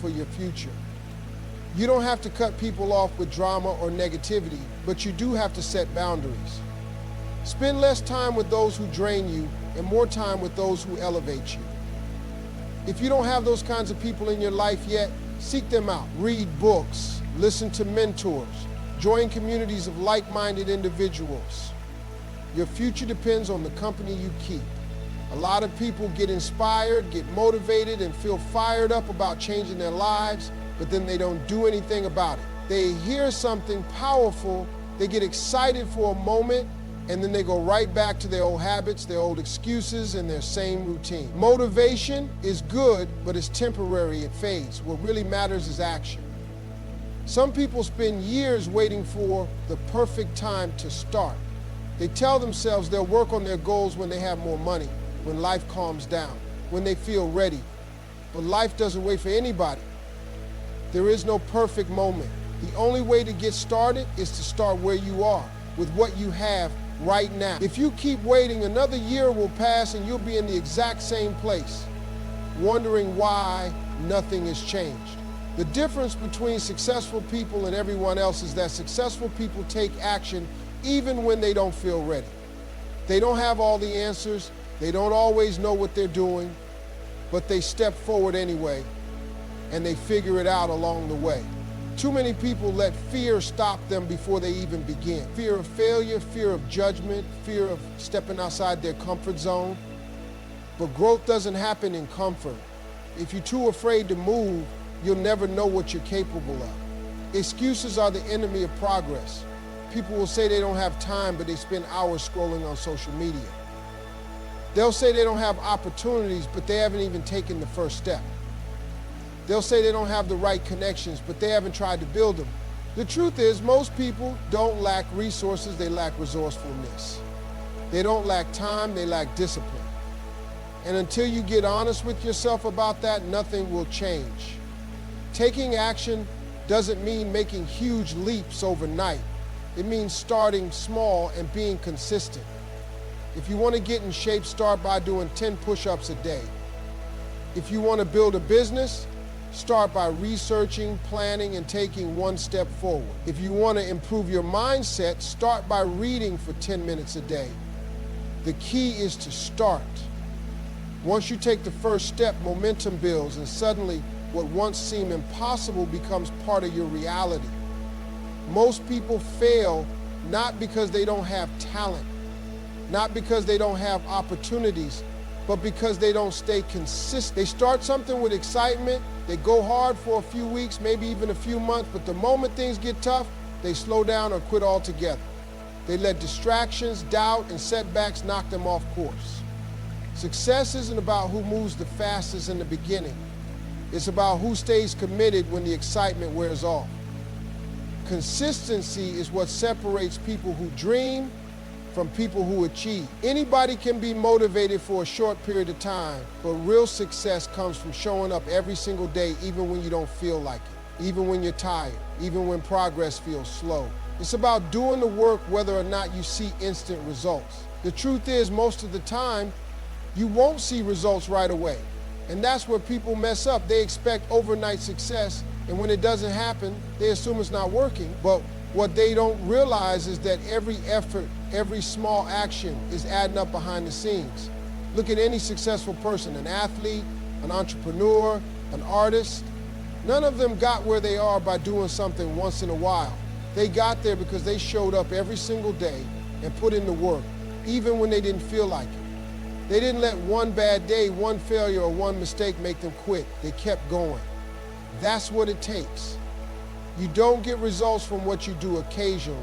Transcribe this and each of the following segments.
for your future. You don't have to cut people off with drama or negativity, but you do have to set boundaries. Spend less time with those who drain you and more time with those who elevate you. If you don't have those kinds of people in your life yet, seek them out. Read books, listen to mentors, join communities of like-minded individuals. Your future depends on the company you keep. A lot of people get inspired, get motivated, and feel fired up about changing their lives, but then they don't do anything about it. They hear something powerful, they get excited for a moment, and then they go right back to their old habits, their old excuses, and their same routine. Motivation is good, but it's temporary, it fades. What really matters is action. Some people spend years waiting for the perfect time to start. They tell themselves they'll work on their goals when they have more money, when life calms down, when they feel ready. But life doesn't wait for anybody. There is no perfect moment. The only way to get started is to start where you are, with what you have right now. If you keep waiting, another year will pass and you'll be in the exact same place, wondering why nothing has changed. The difference between successful people and everyone else is that successful people take action even when they don't feel ready. They don't have all the answers, they don't always know what they're doing, but they step forward anyway, and they figure it out along the way. Too many people let fear stop them before they even begin. Fear of failure, fear of judgment, fear of stepping outside their comfort zone. But growth doesn't happen in comfort. If you're too afraid to move, you'll never know what you're capable of. Excuses are the enemy of progress. People will say they don't have time, but they spend hours scrolling on social media. They'll say they don't have opportunities, but they haven't even taken the first step. They'll say they don't have the right connections, but they haven't tried to build them. The truth is, most people don't lack resources, they lack resourcefulness. They don't lack time, they lack discipline. And until you get honest with yourself about that, nothing will change. Taking action doesn't mean making huge leaps overnight. It means starting small and being consistent. If you want to get in shape, start by doing 10 push-ups a day. If you want to build a business, start by researching, planning, and taking one step forward. If you want to improve your mindset, start by reading for 10 minutes a day. The key is to start. Once you take the first step, momentum builds, and suddenly what once seemed impossible becomes part of your reality. Most people fail not because they don't have talent, not because they don't have opportunities, but because they don't stay consistent. They start something with excitement, they go hard for a few weeks, maybe even a few months, but the moment things get tough, they slow down or quit altogether. They let distractions, doubt, and setbacks knock them off course. Success isn't about who moves the fastest in the beginning. It's about who stays committed when the excitement wears off. Consistency is what separates people who dream from people who achieve. Anybody can be motivated for a short period of time, but real success comes from showing up every single day, even when you don't feel like it, even when you're tired, even when progress feels slow. It's about doing the work whether or not you see instant results. The truth is, most of the time, you won't see results right away. And that's where people mess up. They expect overnight success, and when it doesn't happen, they assume it's not working. But what they don't realize is that every effort, every small action is adding up behind the scenes. Look at any successful person, an athlete, an entrepreneur, an artist. None of them got where they are by doing something once in a while. They got there because they showed up every single day and put in the work, even when they didn't feel like it. They didn't let one bad day, one failure, or one mistake make them quit. They kept going. That's what it takes. You don't get results from what you do occasionally.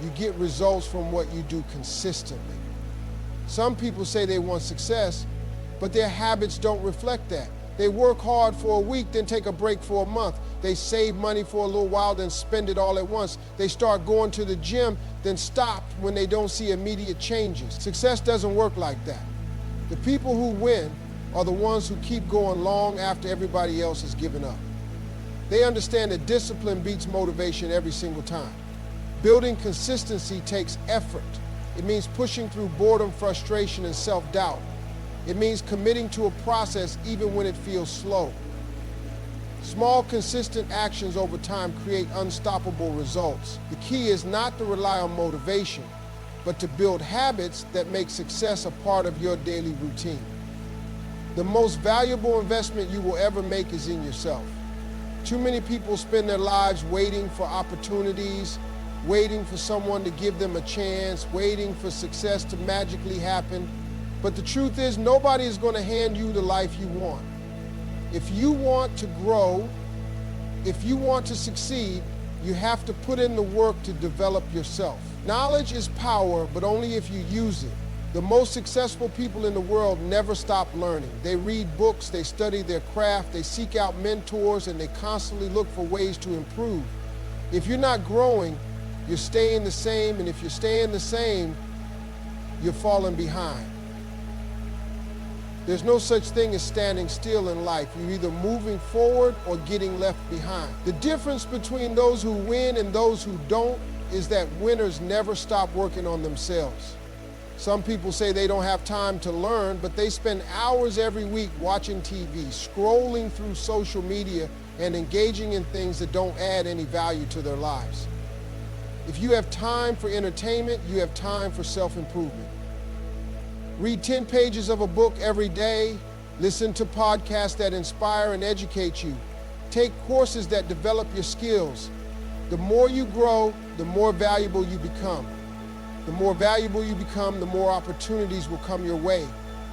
You get results from what you do consistently. Some people say they want success, but their habits don't reflect that. They work hard for a week, then take a break for a month. They save money for a little while, then spend it all at once. They start going to the gym, then stop when they don't see immediate changes. Success doesn't work like that. The people who win are the ones who keep going long after everybody else has given up. They understand that discipline beats motivation every single time. Building consistency takes effort. It means pushing through boredom, frustration, and self-doubt. It means committing to a process even when it feels slow. Small, consistent actions over time create unstoppable results. The key is not to rely on motivation, but to build habits that make success a part of your daily routine. The most valuable investment you will ever make is in yourself. Too many people spend their lives waiting for opportunities, waiting for someone to give them a chance, waiting for success to magically happen. But the truth is, nobody is going to hand you the life you want. If you want to grow, if you want to succeed, you have to put in the work to develop yourself. Knowledge is power, but only if you use it. The most successful people in the world never stop learning. They read books, they study their craft, they seek out mentors, and they constantly look for ways to improve. If you're not growing, you're staying the same, and if you're staying the same, you're falling behind. There's no such thing as standing still in life. You're either moving forward or getting left behind. The difference between those who win and those who don't is that winners never stop working on themselves. Some people say they don't have time to learn, but they spend hours every week watching TV, scrolling through social media, and engaging in things that don't add any value to their lives. If you have time for entertainment, you have time for self-improvement. Read 10 pages of a book every day. Listen to podcasts that inspire and educate you. Take courses that develop your skills. The more you grow, the more valuable you become. The more valuable you become, the more opportunities will come your way.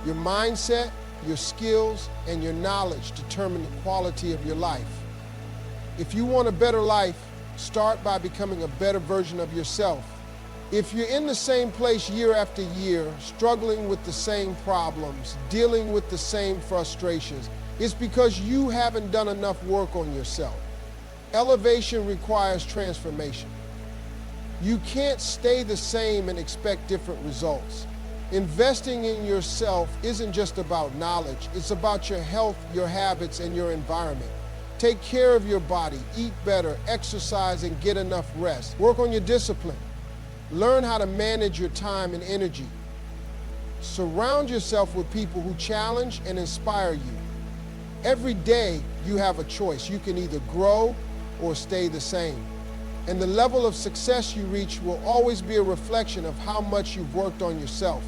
Your mindset, your skills, and your knowledge determine the quality of your life. If you want a better life, start by becoming a better version of yourself. If you're in the same place year after year, struggling with the same problems, dealing with the same frustrations, it's because you haven't done enough work on yourself. Elevation requires transformation. You can't stay the same and expect different results. Investing in yourself isn't just about knowledge, it's about your health, your habits, and your environment. Take care of your body, eat better, exercise, and get enough rest. Work on your discipline. Learn how to manage your time and energy. Surround yourself with people who challenge and inspire you. Every day you have a choice. You can either grow or stay the same. And the level of success you reach will always be a reflection of how much you've worked on yourself.